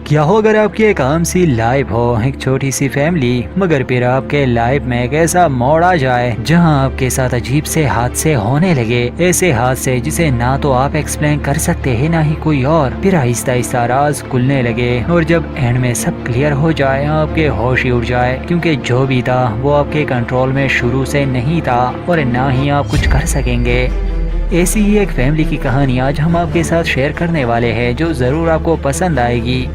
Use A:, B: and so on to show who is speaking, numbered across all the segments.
A: क्या हो अगर आपकी एक आम सी लाइफ हो, एक छोटी सी फैमिली, मगर फिर आपके लाइफ में एक ऐसा मोड़ आ जाए जहां आपके साथ अजीब से हादसे होने लगे। ऐसे हादसे जिसे ना तो आप एक्सप्लेन कर सकते हैं ना ही कोई और। फिर आहिस्ता आहिस्ता राज खुलने लगे और जब एंड में सब क्लियर हो जाए आपके होश ही उड़ जाए, क्योंकि जो भी था वो आपके कंट्रोल में शुरू से नहीं था और ना ही आप कुछ कर सकेंगे। ऐसी ही एक फैमिली की कहानी आज हम आपके साथ शेयर करने वाले हैं जो ज़रूर आपको पसंद आएगी।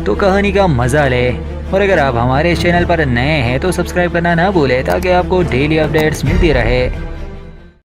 A: तो कहानी का मज़ा ले। और अगर आप हमारे चैनल पर नए हैं तो सब्सक्राइब करना ना भूलें ताकि आपको डेली अपडेट्स मिलती रहे।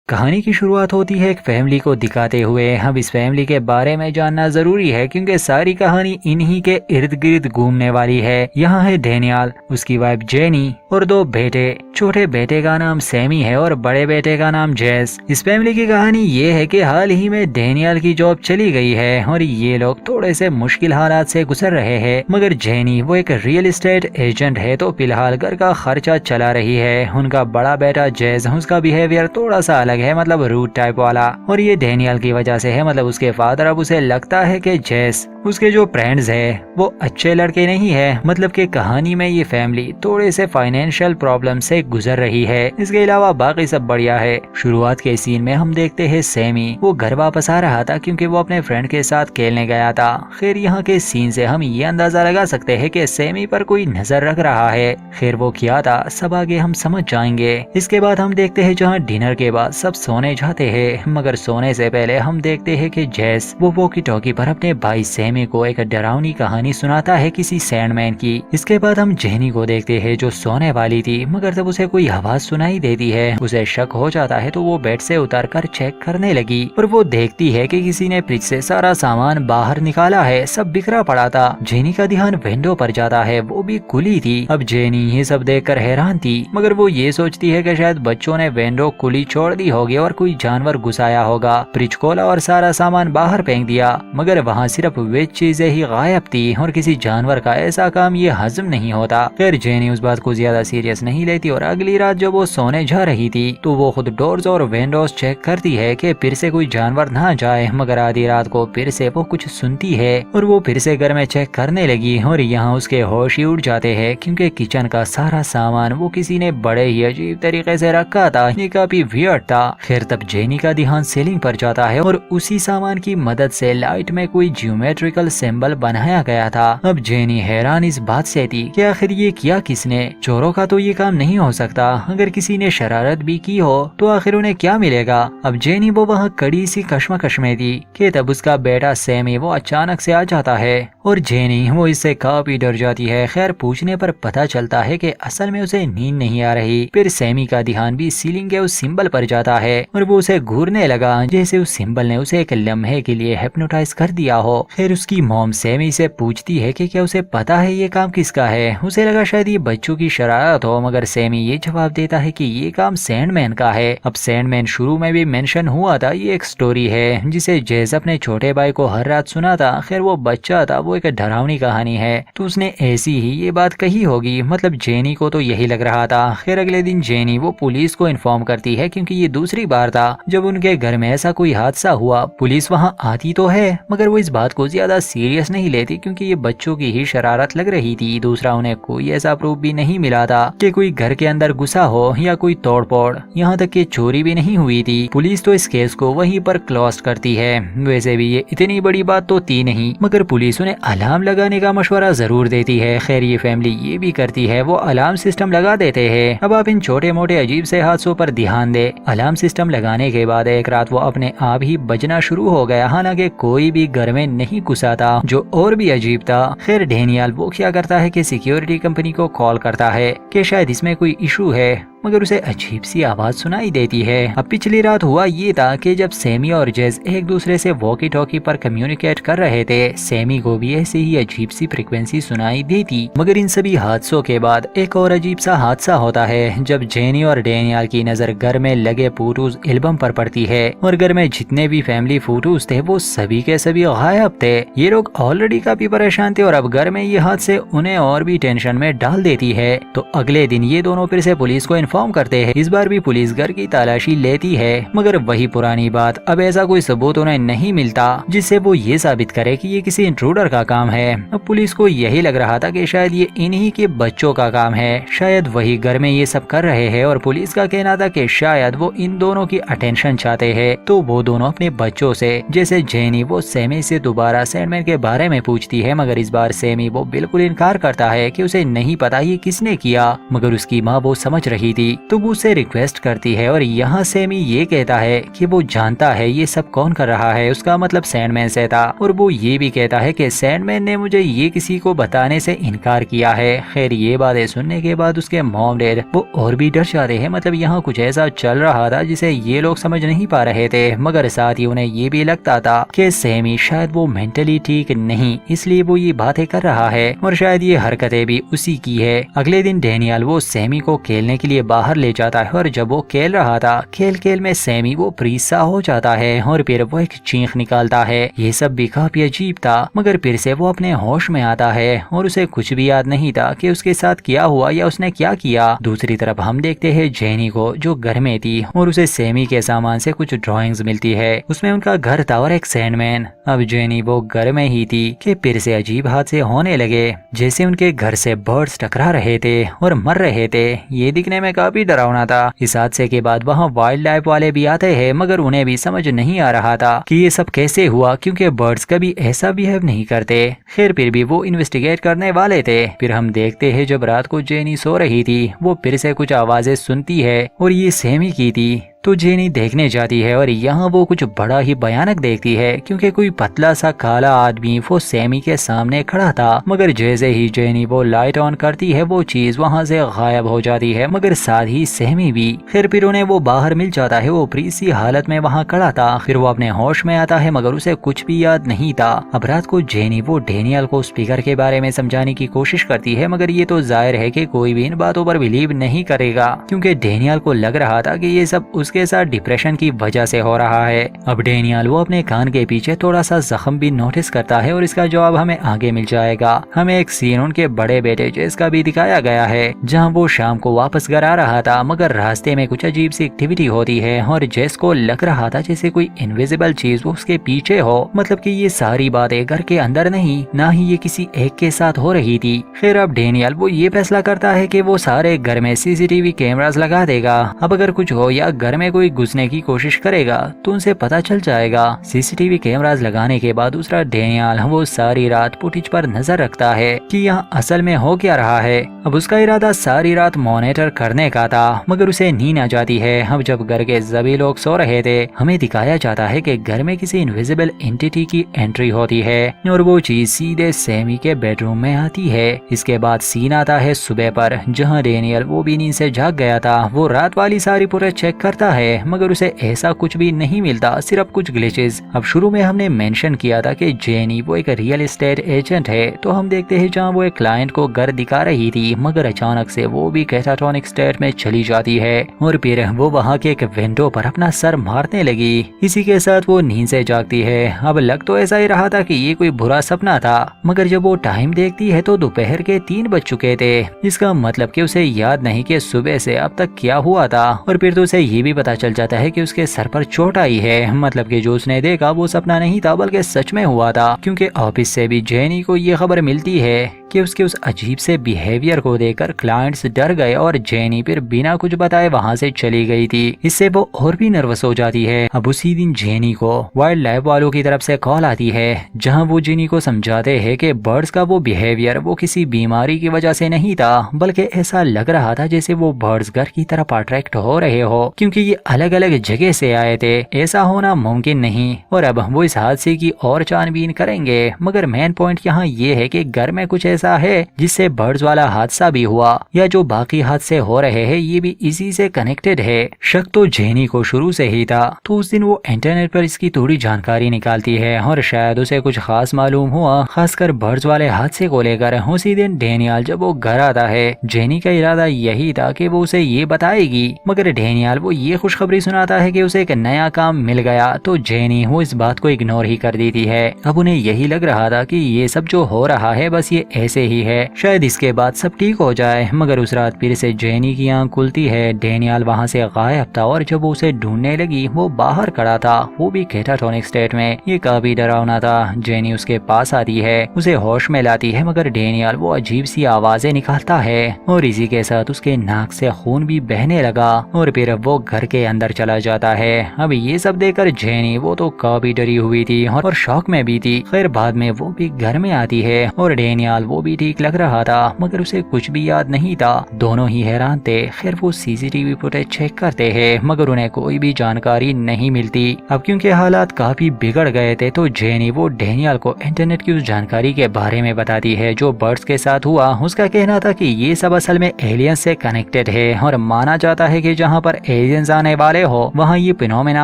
A: कहानी की शुरुआत होती है एक फैमिली को दिखाते हुए। अब इस फैमिली के बारे में जानना जरूरी है क्योंकि सारी कहानी इन्हीं के इर्द गिर्द घूमने वाली है। यहाँ है डेनियल, उसकी वाइफ जेनी और दो बेटे। छोटे बेटे का नाम सैमी है और बड़े बेटे का नाम जेस। इस फैमिली की कहानी ये है कि हाल ही में डेनियल की जॉब चली गई है और ये लोग थोड़े से मुश्किल हालात से गुजर रहे हैं, मगर जेनी वो एक रियल एस्टेट एजेंट है तो फिलहाल घर का खर्चा चला रही है। उनका बड़ा बेटा जेस, उसका बिहेवियर थोड़ा सा अलग है, मतलब रूट टाइप वाला, और ये डेनियल की वजह से है। मतलब उसके फादर, अब उसे लगता है कि जेस उसके जो फ्रेंड्स है वो अच्छे लड़के नहीं है। मतलब कि कहानी में ये फैमिली थोड़े से फाइनेंशियल प्रॉब्लम से गुजर रही है। इसके अलावा बाकी सब बढ़िया है। शुरुआत के सीन में हम देखते हैं सैमी, वो घर वापस आ रहा था क्योंकि वो अपने फ्रेंड के साथ खेलने गया था। खैर यहाँ के सीन से हम ये अंदाजा लगा सकते हैं कि सैमी पर कोई नजर रख रहा है। खैर वो क्या था सब आगे हम समझ जाएंगे। इसके बाद हम देखते हैं जहाँ डिनर के बाद सब सोने जाते हैं, मगर सोने से पहले हम देखते हैं कि जेस वो वॉकी टॉकी पर अपने भाई सैमी को एक डरावनी कहानी सुनाता है किसी सैंडमैन की। इसके बाद हम जेनी को देखते हैं जो सोने वाली थी, मगर जब उसे कोई आवाज सुनाई देती है उसे शक हो जाता है तो वो बेड से उतरकर चेक करने लगी और वो देखती है कि किसी ने फ्रिज से सारा सामान बाहर निकाला है, सब बिखरा पड़ा था। जेनी का ध्यान विंडो पर जाता है, वो भी खुली थी। अब जेनी ये सब देखकर हैरान थी, मगर वो ये सोचती है कि शायद बच्चों ने विंडो खुली छोड़ दी होगी और कोई जानवर घुसाया होगा। फ्रिज खोला और सारा सामान बाहर फेंक दिया, मगर वहाँ सिर्फ वे चीजें ही गायब थी और किसी जानवर का ऐसा काम ये हजम नहीं होता। फिर जेनी उस बात को ज्यादा सीरियस नहीं लेती और अगली रात जब वो सोने जा रही थी तो वो खुद डोर्स और विंडोज चेक करती है कि फिर से कोई जानवर ना जाए, मगर आधी रात को फिर से वो कुछ सुनती है और वो फिर से घर में चेक करने लगी और यहाँ उसके होश ही उड़ जाते हैं क्योंकि किचन का सारा सामान वो किसी ने बड़े ही अजीब तरीके से रखा था। ये काफी वियर्ड था। फिर तब जेनी का ध्यान सीलिंग पर जाता है और उसी सामान की मदद से लाइट में कोई ज्योमेट्रिकल सिंबल बनाया गया था। अब जेनी हैरान इस बात से थी कि आखिर ये किया किसने। चोरों का तो ये काम नहीं हो सकता, अगर किसी ने शरारत भी की हो तो आखिर उन्हें क्या मिलेगा। अब जेनी वो वहाँ कड़ी सी कश्मकश में थी कि तब उसका बेटा सैमी वो अचानक से आ जाता है और जेनी वो इससे काफी डर जाती है। खैर पूछने पर पता चलता है कि असल में उसे नींद नहीं आ रही। फिर सैमी का ध्यान भी सीलिंग के उस सिंबल पर जाता है और वो उसे घूरने लगा जैसे उस सिंबल ने उसे एक लम्हे के लिए हिप्नोटाइज कर दिया हो। फिर उसकी मॉम सैमी से पूछती है कि क्या उसे पता है ये काम किसका है। उसे लगा शायद ये बच्चों की शरारत हो, मगर सैमी ये जवाब देता है कि ये काम सैंडमैन का है। अब सैंडमैन शुरू में भी मेंशन हुआ था, ये एक स्टोरी है जिसे जेस अपने छोटे भाई को हर रात सुना था। खैर वो बच्चा था, वो एक डरावनी कहानी है तो उसने ऐसी ही ये बात कही होगी। मतलब जेनी को तो यही लग रहा था। खैर अगले दिन जेनी वो पुलिस को इन्फॉर्म करती है क्योंकि ये दूसरी बार था जब उनके घर में ऐसा कोई हादसा हुआ। पुलिस वहाँ आती तो है मगर वो इस बात को ज्यादा सीरियस नहीं लेती क्योंकि ये बच्चों की ही शरारत लग रही थी। दूसरा उन्हें कोई ऐसा प्रूफ भी नहीं मिला था कि कोई घर के अंदर घुसा हो या कोई तोड़फोड़, यहाँ तक कि चोरी भी नहीं हुई थी। पुलिस तो इस केस को वहीं पर क्लोज करती है। वैसे भी ये इतनी बड़ी बात तो थी नहीं, मगर पुलिस उन्हें अलार्म लगाने का मशवरा जरूर देती है। खैर ये फैमिली ये भी करती है, वो अलार्म सिस्टम लगा देते हैं। अब आप इन छोटे मोटे अजीब से हादसों पर ध्यान दे। अलार्म सिस्टम लगाने के बाद एक रात वो अपने आप ही बजना शुरू हो गया, हालांकि कोई भी घर में नहीं घुसा था, जो और भी अजीब था। खैर डेनियल वो क्या करता है कि सिक्योरिटी कंपनी को कॉल करता है कि शायद इसमें कोई इशू है, मगर उसे अजीब सी आवाज सुनाई देती है। अब पिछली रात हुआ ये था कि जब सैमी और जेस एक दूसरे से वॉकी टॉकी पर कम्युनिकेट कर रहे थे, सैमी को भी ऐसे ही अजीब सी फ्रीक्वेंसी सुनाई दी थी। मगर इन सभी हादसों के बाद एक और अजीब सा हादसा होता है जब जेनी और डेनियल की नजर घर में लगे फोटोज एल्बम पर पड़ती है और घर में जितने भी फैमिली फोटोज थे वो सभी के सभी गायब थे। ये लोग ऑलरेडी काफी परेशान थे और अब घर में ये हादसे उन्हें और भी टेंशन में डाल देती है। तो अगले दिन ये दोनों फिर से पुलिस को इन्फॉर्म करते हैं। इस बार भी पुलिस घर की तलाशी लेती है, मगर वही पुरानी बात, अब ऐसा कोई सबूत उन्हें नहीं मिलता जिससे वो ये साबित करे कि ये किसी इंट्रूडर का काम है। अब पुलिस को यही लग रहा था कि शायद ये इन्हीं के बच्चों का काम है, शायद वही घर में ये सब कर रहे हैं, और पुलिस का कहना था कि शायद वो इन दोनों की अटेंशन चाहते हैं। तो वो दोनों अपने बच्चों से, जैसे जेनी वो सैमी से दोबारा सैंडमैन के बारे में पूछती है, मगर इस बार सैमी वो बिल्कुल इनकार करता है कि उसे नहीं पता ये किसने किया, मगर उसकी माँ वो समझ रही थी तो वो उसे रिक्वेस्ट करती है। और यहाँ सैमी ये कहता है कि वो जानता है ये सब कौन कर रहा है, उसका मतलब सैंडमैन से था, और वो ये भी कहता है कि सैंडमैन ने मुझे ये किसी को बताने से इनकार किया है। खैर ये बातें सुनने के बाद उसके मॉम डैड वो और भी डर जाते हैं, मतलब यहाँ कुछ ऐसा चल रहा था जिसे ये लोग समझ नहीं पा रहे थे, मगर साथ ही उन्हें ये भी लगता था कि सैमी शायद वो मेंटली ठीक नहीं, इसलिए वो ये बातें कर रहा है और शायद ये हरकतें भी उसी की है। अगले दिन डैनियल वो सैमी को खेलने के लिए बाहर ले जाता है, और जब वो खेल रहा था खेल खेल में सैमी वो प्रीसा हो जाता है और फिर वो एक चीख निकालता है। ये सब भी काफी अजीब था, मगर फिर से वो अपने होश में आता है और उसे कुछ भी याद नहीं था कि उसके साथ क्या हुआ या उसने क्या किया। दूसरी तरफ हम देखते हैं जेनी को जो घर में थी और उसे सैमी के सामान से कुछ ड्राइंग्स मिलती है, उसमें उनका घर था और एक सैंडमैन। अब जेनी वो घर में ही थी कि फिर से अजीब हादसे होने लगे, जैसे उनके घर से बर्ड्स टकरा रहे थे और मर रहे थे। ये दिखने में काफी डरावना था। इस हादसे के बाद वहाँ वाइल्ड लाइफ वाले भी आते हैं, मगर उन्हें भी समझ नहीं आ रहा था कि ये सब कैसे हुआ, क्योंकि बर्ड्स कभी ऐसा बिहेव नहीं करते। खैर फिर भी वो इन्वेस्टिगेट करने वाले थे। फिर हम देखते हैं जब रात को जेनी सो रही थी वो फिर से कुछ आवाजें सुनती है और ये सैमी की थी, तो जेनी देखने जाती है और यहाँ वो कुछ बड़ा ही भयानक देखती है, क्योंकि कोई पतला सा काला आदमी वो सैमी के सामने खड़ा था, मगर जैसे ही जेनी वो लाइट ऑन करती है वो चीज वहाँ से गायब हो जाती है, मगर साथ ही सैमी भी। फिर उन्हें वो बाहर मिल जाता है, वो प्रीत सी हालत में वहाँ खड़ा था। फिर वो अपने होश में आता है, मगर उसे कुछ भी याद नहीं था। अब रात को जेनी वो डैनियल को स्पीकर के बारे में समझाने की कोशिश करती है, मगर ये तो जाहिर है कि कोई भी इन बातों पर बिलीव नहीं करेगा, क्योंकि डैनियल को लग रहा था कि ये सब उसके साथ डिप्रेशन की वजह से हो रहा है। अब डैनियल वो अपने कान के पीछे थोड़ा सा जख्म भी नोटिस करता है और इसका जवाब हमें आगे मिल जाएगा। हमें एक सीन उनके बड़े बेटे जेस का भी दिखाया गया है, जहां वो शाम को वापस घर आ रहा था, मगर रास्ते में कुछ अजीब सी एक्टिविटी होती है और जेस को लग रहा था जैसे कोई इनविजिबल चीज वो उसके पीछे हो, मतलब कि ये सारी बातें घर के अंदर नहीं, ना ही ये किसी एक के साथ हो रही थी। फिर अब डैनियल वो ये फैसला करता है कि वो सारे घर में सीसीटीवी कैमरास लगा देगा। अब अगर कुछ हो या घर में कोई घुसने की कोशिश करेगा तो उनसे पता चल जाएगा। सीसीटीवी कैमरास लगाने के बाद दूसरा डैनियल वो सारी रात फुटेज पर नजर रखता है कि यहाँ असल में हो क्या रहा है। अब उसका इरादा सारी रात मॉनिटर करने का था, मगर उसे नींद आ जाती है। अब जब घर के सभी लोग सो रहे थे हमें दिखाया जाता है कि घर में किसी इनविजिबल एंटिटी की एंट्री होती है और वो चीज सीधे सैमी के बेडरूम में आती है। इसके बाद सीन आता है सुबह पर, जहाँ डैनियल वो भी नींद से जाग गया था। वो रात वाली सारी पूरे चेक करता है, मगर उसे ऐसा कुछ भी नहीं मिलता, सिर्फ कुछ ग्लिचेस। अब शुरू में हमने मेंशन किया था कि जेनी वो एक रियल एस्टेट एजेंट है, तो हम देखते हैं जहां वो एक क्लाइंट को घर दिखा रही थी, मगर अचानक से वो भी कैटाटोनिक स्टेट में चली जाती है और फिर वो वहां के एक विंडो पर अपना सर मारने लगी। इसी के साथ वो नींद से जागती है। अब लग तो ऐसा ही रहा था कि ये कोई बुरा सपना था, मगर जब वो टाइम देखती है तो दोपहर के 3 बज चुके थे। इसका मतलब कि उसे याद नहीं कि सुबह से अब तक क्या हुआ था, और फिर तो उसे ये भी पता चल जाता है कि उसके सर पर चोट आई है, मतलब कि जो उसने देखा वो सपना नहीं था बल्कि सच में हुआ था, क्योंकि ऑफिस से भी जेनी को ये खबर मिलती है कि उसके उस अजीब से बिहेवियर को देखकर क्लाइंट्स डर गए और जेनी फिर बिना कुछ बताए वहां से चली गई थी। इससे वो और भी नर्वस हो जाती है। अब उसी दिन जेनी को वाइल्ड लाइफ वालों की तरफ से कॉल आती है, जहां वो जेनी को समझाते हैं कि बर्ड्स का वो बिहेवियर वो किसी बीमारी की वजह से नहीं था, बल्कि ऐसा लग रहा था जैसे वो बर्ड्स घर की तरफ अट्रैक्ट हो रहे हो, क्योंकि ये अलग अलग जगह से आए थे। ऐसा होना मुमकिन नहीं, और अब वो इस हादसे की और छानबीन करेंगे। मगर मेन पॉइंट यहाँ ये है कि घर में कुछ ऐसा है जिससे बर्ड्स वाला हादसा भी हुआ, या जो बाकी हादसे हो रहे हैं ये भी इसी से कनेक्टेड है। शक तो जेनी को शुरू से ही था, तो उस दिन वो इंटरनेट पर इसकी थोड़ी जानकारी निकालती है और शायद उसे कुछ खास मालूम हुआ, खासकर बर्ड्स वाले हादसे को लेकर। उसी दिन डैनियल जब वो घर आता है, जेनी का इरादा यही था कि वो उसे ये बताएगी, मगर डैनियल वो ये खुशखबरी सुनाता है कि उसे एक नया काम मिल गया, तो जेनी वो इस बात को इग्नोर ही कर देती है। अब उन्हें यही लग रहा था कि ये सब जो हो रहा है बस ये ऐसे ही है, शायद इसके बाद सब ठीक हो जाए। मगर उस रात फिर से जेनी की आंख खुलती है। डेनियल वहाँ से गायब था और जब वो उसे ढूंढने लगी वो बाहर खड़ा था, वो भी कैटाटोनिक स्टेट में। ये काफी डरावना था। जेनी उसके पास आती है, उसे होश में लाती है, मगर डेनियल वो अजीब सी आवाजें निकालता है और इसी के साथ उसके नाक से खून भी बहने लगा और फिर अब वो घर के अंदर चला जाता है। अब ये सब देखकर जेनी वो तो काफी डरी हुई थी और शॉक में भी थी। खैर बाद में वो भी घर में आती है और डेनियल वो भी ठीक लग रहा था, मगर उसे कुछ भी याद नहीं था। दोनों ही हैरान थे। खैर वो सीसीटीवी फुटेज चेक करते हैं, मगर उन्हें कोई भी जानकारी नहीं मिलती। अब क्योंकि हालात काफी बिगड़ गए थे तो जेनी वो डेनियल को इंटरनेट की उस जानकारी के बारे में बताती है जो बर्ड्स के साथ हुआ। उसका कहना था कि ये सब असल में एलियंस से कनेक्टेड है और माना जाता है कि जहाँ पर एलियंस आने वाले हो वहाँ ये फिनोमेना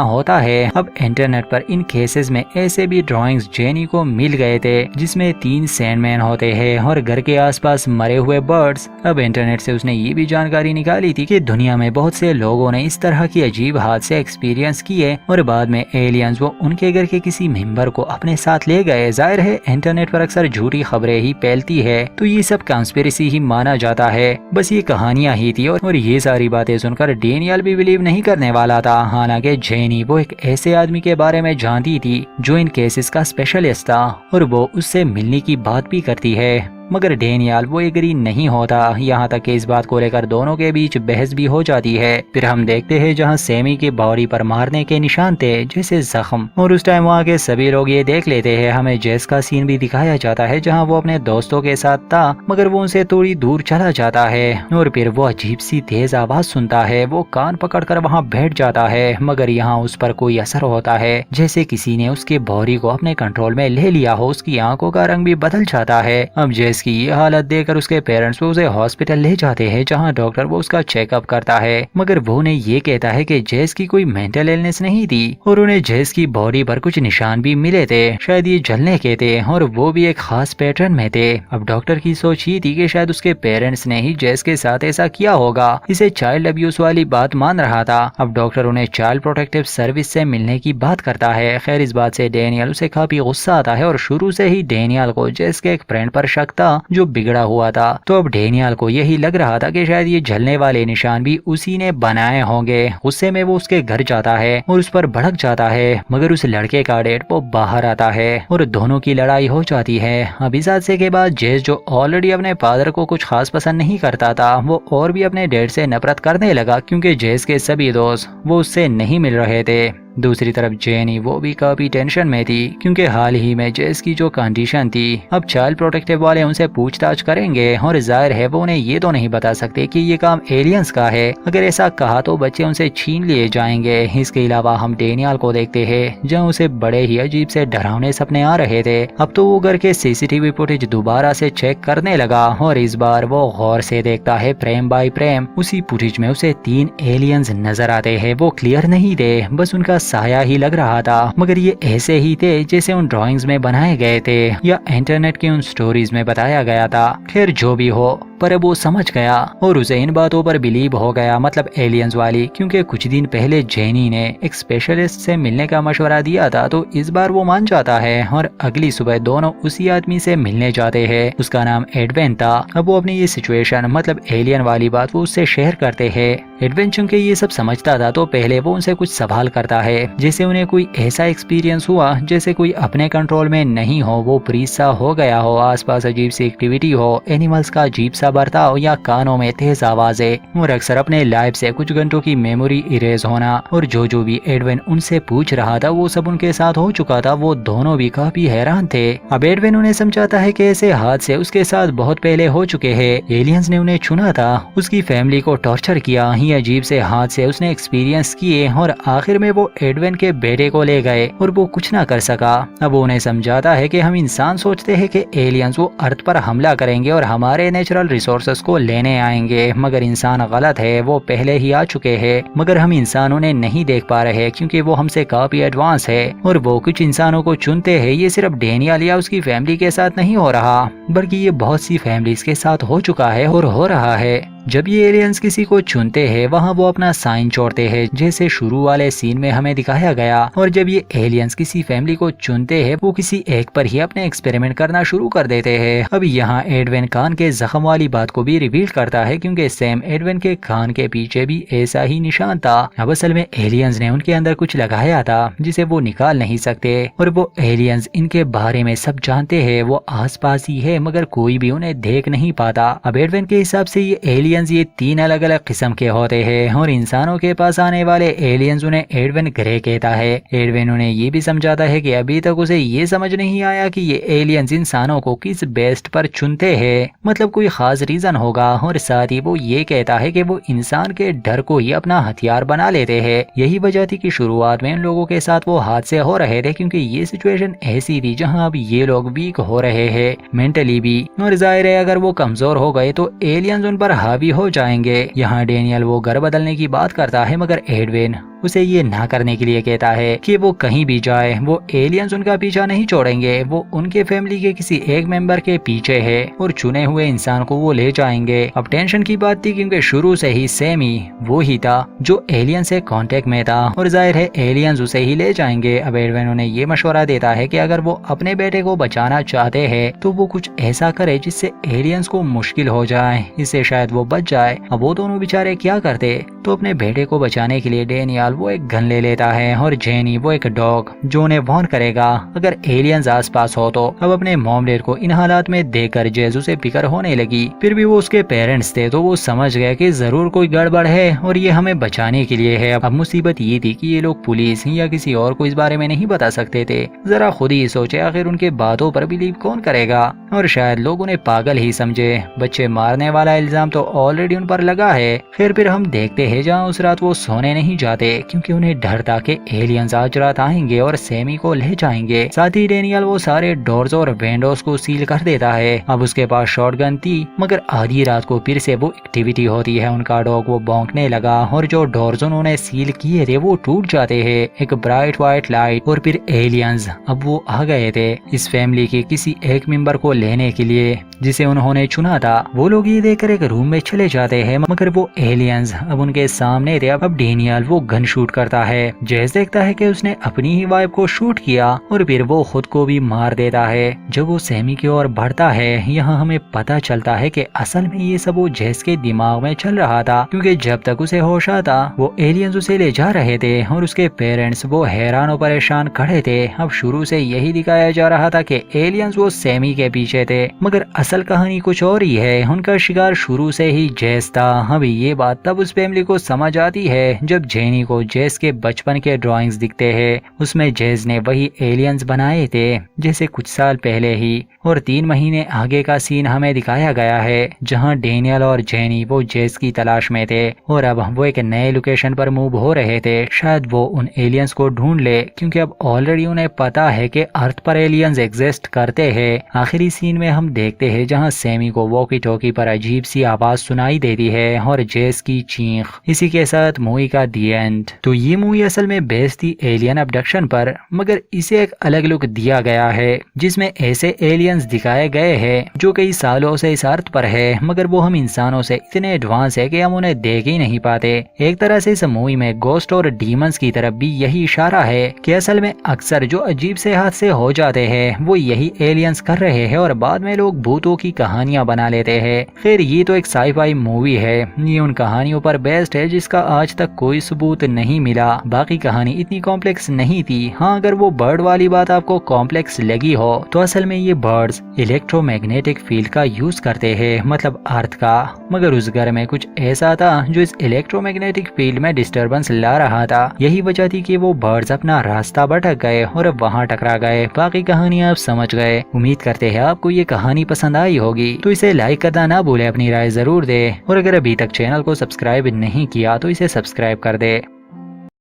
A: होता है। अब इंटरनेट पर इन केसेस में ऐसे भी ड्राइंग्स जेनी को मिल गए थे जिसमें 3 सैंडमैन होते हैं और घर के आसपास मरे हुए बर्ड्स। अब इंटरनेट से उसने ये भी जानकारी निकाली थी कि दुनिया में बहुत से लोगों ने इस तरह की अजीब हादसे एक्सपीरियंस किए और बाद में एलियंस वो उनके घर के किसी मेंबर को अपने साथ ले गए। जाहिर है इंटरनेट पर अक्सर झूठी खबरें ही फैलती है तो ये सब कॉन्स्पिरेसी ही माना जाता है। बस ये कहानियां ही थी और ये सारी बातें सुनकर डेनियल भी बिलीव नहीं करने वाला था। हालांकि जेनी वो एक ऐसे आदमी के बारे में जानती थी जो इन केसेस का स्पेशलिस्ट था और वो उससे मिलने की बात भी करती है, मगर डेनियल वो एग्री नहीं होता। यहाँ तक कि इस बात को लेकर दोनों के बीच बहस भी हो जाती है। फिर हम देखते हैं जहाँ सैमी की बॉडी पर मारने के निशान थे जैसे जख्म, और उस टाइम वहाँ के सभी लोग ये देख लेते हैं। हमें जेस का सीन भी दिखाया जाता है जहाँ वो अपने दोस्तों के साथ था मगर वो उनसे थोड़ी दूर चला जाता है और फिर वो अजीब सी तेज आवाज सुनता है। वो कान पकड़ कर वहाँ बैठ जाता है मगर यहाँ उस पर कोई असर होता है जैसे किसी ने उसके बॉडी को अपने कंट्रोल में ले लिया हो। उसकी आंखों का रंग भी बदल जाता है। अब जेस की ये हालत देखकर उसके पेरेंट्स वो उसे हॉस्पिटल ले जाते हैं जहां डॉक्टर वो उसका चेकअप करता है, मगर वो उन्हें ये कहता है कि जेस की कोई मेंटल इलनेस नहीं थी और उन्हें जेस की बॉडी पर कुछ निशान भी मिले थे, शायद ये जलने के थे और वो भी एक खास पैटर्न में थे। अब डॉक्टर की सोच ये थी कि शायद उसके पेरेंट्स ने ही जेस के साथ ऐसा किया होगा। इसे चाइल्ड अब्यूज वाली बात मान रहा था। अब डॉक्टर उन्हें चाइल्ड प्रोटेक्टिव सर्विस से मिलने की बात करता है। खैर इस बात से डेनियल उसे काफी गुस्सा आता है और शुरू से ही डेनियल को जेस के एक फ्रेंड पर शक था जो बिगड़ा हुआ था। तो अब डेनियल को यही लग रहा था कि शायद ये जलने वाले निशान भी उसी ने बनाए होंगे। गुस्से में वो उसके घर जाता है और उस पर भड़क जाता है, मगर उस लड़के का डेड वो बाहर आता है और दोनों की लड़ाई हो जाती है। अब इस हादसे के बाद जेस जो ऑलरेडी अपने फादर को कुछ खास पसंद नहीं करता था वो और भी अपने डैड से नफरत करने लगा क्योंकि जेस के सभी दोस्त वो उससे नहीं मिल रहे थे। दूसरी तरफ जेनी वो भी काफी टेंशन में थी क्योंकि हाल ही में जेस की जो कंडीशन थी, अब चाइल्ड प्रोटेक्टिव वाले उनसे पूछताछ करेंगे और जाहिर है वो उन्हें ये तो नहीं बता सकते कि ये काम एलियंस का है। अगर ऐसा कहा तो बच्चे उनसे छीन लिए जाएंगे। इसके अलावा हम डेनियल को देखते हैं जहाँ उसे बड़े ही अजीब से डरावने सपने आ रहे थे। अब तो वो घर के सीसीटीवी फुटेज दोबारा से चेक करने लगा और इस बार वो गौर से देखता है फ्रेम बाय फ्रेम। उसी फुटेज में उसे 3 एलियंस नजर आते हैं। वो क्लियर नहीं थे, बस उनका साया ही लग रहा था, मगर ये ऐसे ही थे जैसे उन ड्राइंग्स में बनाए गए थे या इंटरनेट की उन स्टोरीज में बताया गया था। खैर जो भी हो, पर वो समझ गया और उसे इन बातों पर बिलीव हो गया, मतलब एलियंस वाली, क्योंकि कुछ दिन पहले जेनी ने एक स्पेशलिस्ट से मिलने का मशवरा दिया था तो इस बार वो मान जाता है और अगली सुबह दोनों उसी आदमी से मिलने जाते हैं। उसका नाम एडवेन था। अब वो अपनी ये सिचुएशन मतलब एलियन वाली बात वो उससे शेयर करते हैं। एडवेन चूंकि ये सब समझता था तो पहले वो उनसे कुछ सवाल करता है जैसे उन्हें कोई ऐसा एक्सपीरियंस हुआ जैसे कोई अपने कंट्रोल में नहीं हो, वो फ्रीज सा हो गया हो, आसपास अजीब सी एक्टिविटी हो, एनिमल्स का अजीब सा बर्ताव या कानों में तेज आवाजें और अक्सर अपने लाइफ से कुछ घंटों की मेमोरी इरेज होना। और जो भी एडविन उनसे पूछ रहा था वो सब उनके साथ हो चुका था। वो दोनों भी काफी हैरान थे। अब एडविन उन्हें समझाता है कि ऐसे हादसे उसके साथ बहुत पहले हो चुके हैं। एलियंस ने उन्हें चुना था, उसकी फैमिली को टॉर्चर किया, ये अजीब से हादसे उसने एक्सपीरियंस किए और आखिर में वो एडविन के बेटे को ले गए और वो कुछ ना कर सका। अब वो उन्हें समझाता है कि हम इंसान सोचते हैं कि एलियंस वो अर्थ पर हमला करेंगे और हमारे नेचुरल रिसोर्सेस को लेने आएंगे, मगर इंसान गलत है, वो पहले ही आ चुके हैं, मगर हम इंसान उन्हें नहीं देख पा रहे क्योंकि वो हमसे काफी एडवांस है और वो कुछ इंसानों को चुनते हैं। ये सिर्फ डेनियल या उसकी फैमिली के साथ नहीं हो रहा बल्कि ये बहुत सी फैमिलीज के साथ हो चुका है और हो रहा है। जब ये एलियंस किसी को चुनते हैं वहाँ वो अपना साइन छोड़ते हैं, जैसे शुरू वाले सीन में हमें दिखाया गया। और जब ये एलियंस किसी फैमिली को चुनते हैं वो किसी एक पर ही अपने एक्सपेरिमेंट करना शुरू कर देते हैं। अब यहाँ एडविन कान के जख्म वाली बात को भी रिवील करता है, क्योंकि सैम एडविन के कान के पीछे भी ऐसा ही निशान था। अब असल में एलियंस ने उनके अंदर कुछ लगाया था जिसे वो निकाल नहीं सकते, और वो एलियंस इनके बारे में सब जानते हैं। वो आसपास ही है मगर कोई भी उन्हें देख नहीं पाता। अब एडविन के हिसाब से ये एलियंस ये 3 अलग अलग किस्म के होते हैं, और इंसानों के पास आने वाले एलियंस उन्हें एडविन ग्रे कहता है। एडविन उन्हें ये भी समझाता है कि अभी तक उसे ये समझ नहीं आया कि ये एलियंस इंसानों को किस बेस्ट पर चुनते हैं, मतलब कोई खास रीजन होगा। और साथ ही वो ये कहता है कि वो इंसान के डर को ही अपना हथियार बना लेते हैं। यही वजह थी कि शुरुआत में इन लोगों के साथ वो हादसे हो रहे थे, क्योंकि ये सिचुएशन ऐसी थी जहां अब ये लोग वीक हो रहे हैं मेंटली भी, और जाहिर है अगर वो कमजोर हो गए तो एलियंस उन पर हावी हो जाएंगे। यहाँ डेनियल वो घर बदलने की बात करता है, मगर एडविन उसे ये ना करने के लिए कहता है कि वो कहीं भी जाए वो एलियंस उनका पीछा नहीं छोड़ेंगे। वो उनके फैमिली के किसी एक मेंबर के पीछे है और चुने हुए इंसान को वो ले जाएंगे। अब टेंशन की बात थी क्योंकि शुरू से ही सैमी वो ही था जो एलियन से कांटेक्ट में था, और जाहिर है एलियंस उसे ही ले जाएंगे। अब एडविन उन्हें ये मशवरा देता है कि अगर वो अपने बेटे को बचाना चाहते हैं तो वो कुछ ऐसा करे जिससे एलियंस को मुश्किल हो जाए, इससे शायद वो बच जाए। अब वो दोनों बेचारे क्या करते, तो अपने बेटे को बचाने के लिए डेनियल वो एक गन ले लेता है, और जेनी वो एक डॉग जो उन्हें वार्न करेगा अगर एलियंस आसपास हो तो। अब अपने मॉम डैड को इन हालात में देखकर जेजू से फिक्र होने लगी। फिर भी वो उसके पेरेंट्स थे तो वो समझ गए कि जरूर कोई गड़बड़ है और ये हमें बचाने के लिए है। अब मुसीबत ये थी कि ये लोग पुलिस या किसी और को इस बारे में नहीं बता सकते थे। जरा खुद ही सोचे आखिर उनके बातों पर बिलीव कौन करेगा, और शायद लोग उन्हें पागल ही समझे। बच्चे मारने वाला इल्जाम तो ऑलरेडी उन पर लगा है। फिर हम देखते हैं जहाँ उस रात वो सोने नहीं जाते क्योंकि उन्हें डर था कि एलियंस आज रात आएंगे और सैमी को ले जाएंगे। साथ ही डेनियल वो सारे डोर्स और विंडोज को सील कर देता है। अब उसके पास शॉटगन थी, मगर आधी रात को फिर से वो एक्टिविटी होती है। उनका डॉग वो भौंकने लगा और जो डोर्स उन्होंने सील किए थे वो टूट जाते हैं। एक ब्राइट व्हाइट लाइट और फिर एलियंस अब वो आ गए थे इस फैमिली के किसी एक मेंबर को लेने के लिए जिसे उन्होंने चुना था। वो लोग ये देखकर एक रूम में चले जाते हैं, मगर वो एलियंस अब उनके सामने थे। अब डेनियल वो गन शूट करता है। जैस देखता है कि उसने अपनी ही वाइफ को शूट किया और फिर वो खुद को भी मार देता है। जब वो सैमी की ओर बढ़ता है, यहाँ हमें पता चलता है कि असल में ये सब वो जेस के दिमाग में चल रहा था, क्योंकि जब तक उसे होश आता वो एलियंस उसे ले जा रहे थे और उसके पेरेंट्स वो हैरान और परेशान खड़े थे। अब शुरू से यही दिखाया जा रहा था कि एलियंस वो सैमी के पीछे थे, मगर असल कहानी कुछ और ही है। उनका शिकार शुरू से ही जेस था। अब ये बात तब उस फैमिली को समझ आती है जब जेनी को जेस के बचपन के ड्राइंग्स दिखते हैं। उसमें जेस ने वही एलियंस बनाए थे जैसे कुछ साल पहले ही, और 3 महीने आगे का सीन हमें दिखाया गया है जहां डेनियल और जेनी वो जेस की तलाश में थे और अब वो एक नए लोकेशन पर मूव हो रहे थे। शायद वो उन एलियंस को ढूंढ ले, क्योंकि अब ऑलरेडी उन्हें पता है कि अर्थ पर एलियंस एग्जिस्ट करते हैं। आखिरी सीन में हम देखते हैं जहां सैमी को वॉकी टॉकी पर अजीब सी आवाज सुनाई देती है और जेस की चीख। इसी के साथ मूवी का दी एंड। तो ये मूवी असल में बेस्ड थी एलियन अबडक्शन पर, मगर इसे एक अलग लुक दिया गया है जिसमें ऐसे एलियंस दिखाए गए हैं जो कई सालों से इस अर्थ पर है, मगर वो हम इंसानों से इतने एडवांस है कि हम उन्हें देख ही नहीं पाते। एक तरह से इस मूवी में गोस्ट और डीमंस की तरफ भी यही इशारा है कि असल में अक्सर जो अजीब से हादसे हो जाते हैं वो यही एलियंस कर रहे हैं और बाद में लोग भूतों की कहानियां बना लेते हैं। खैर ये तो एक साई-फाई मूवी है, ये उन कहानियों पर बेस्ड है जिसका आज तक कोई सबूत नहीं मिला। बाकी कहानी इतनी कॉम्प्लेक्स नहीं थी। हाँ, अगर वो बर्ड वाली बात आपको कॉम्प्लेक्स लगी हो तो असल में ये बर्ड्स इलेक्ट्रोमैग्नेटिक फील्ड का यूज करते हैं, मतलब अर्थ का, मगर उस घर में कुछ ऐसा था जो इस इलेक्ट्रोमैग्नेटिक फील्ड में डिस्टरबेंस ला रहा था। यही वजह थी कि वो बर्ड्स अपना रास्ता भटक गए और अब वहाँ टकरा गए। बाकी कहानी आप समझ गए। उम्मीद करते हैं आपको ये कहानी पसंद आई होगी, तो इसे लाइक करना ना भूले, अपनी राय जरूर दे, और अगर अभी तक चैनल को सब्सक्राइब नहीं किया तो इसे सब्सक्राइब कर दे।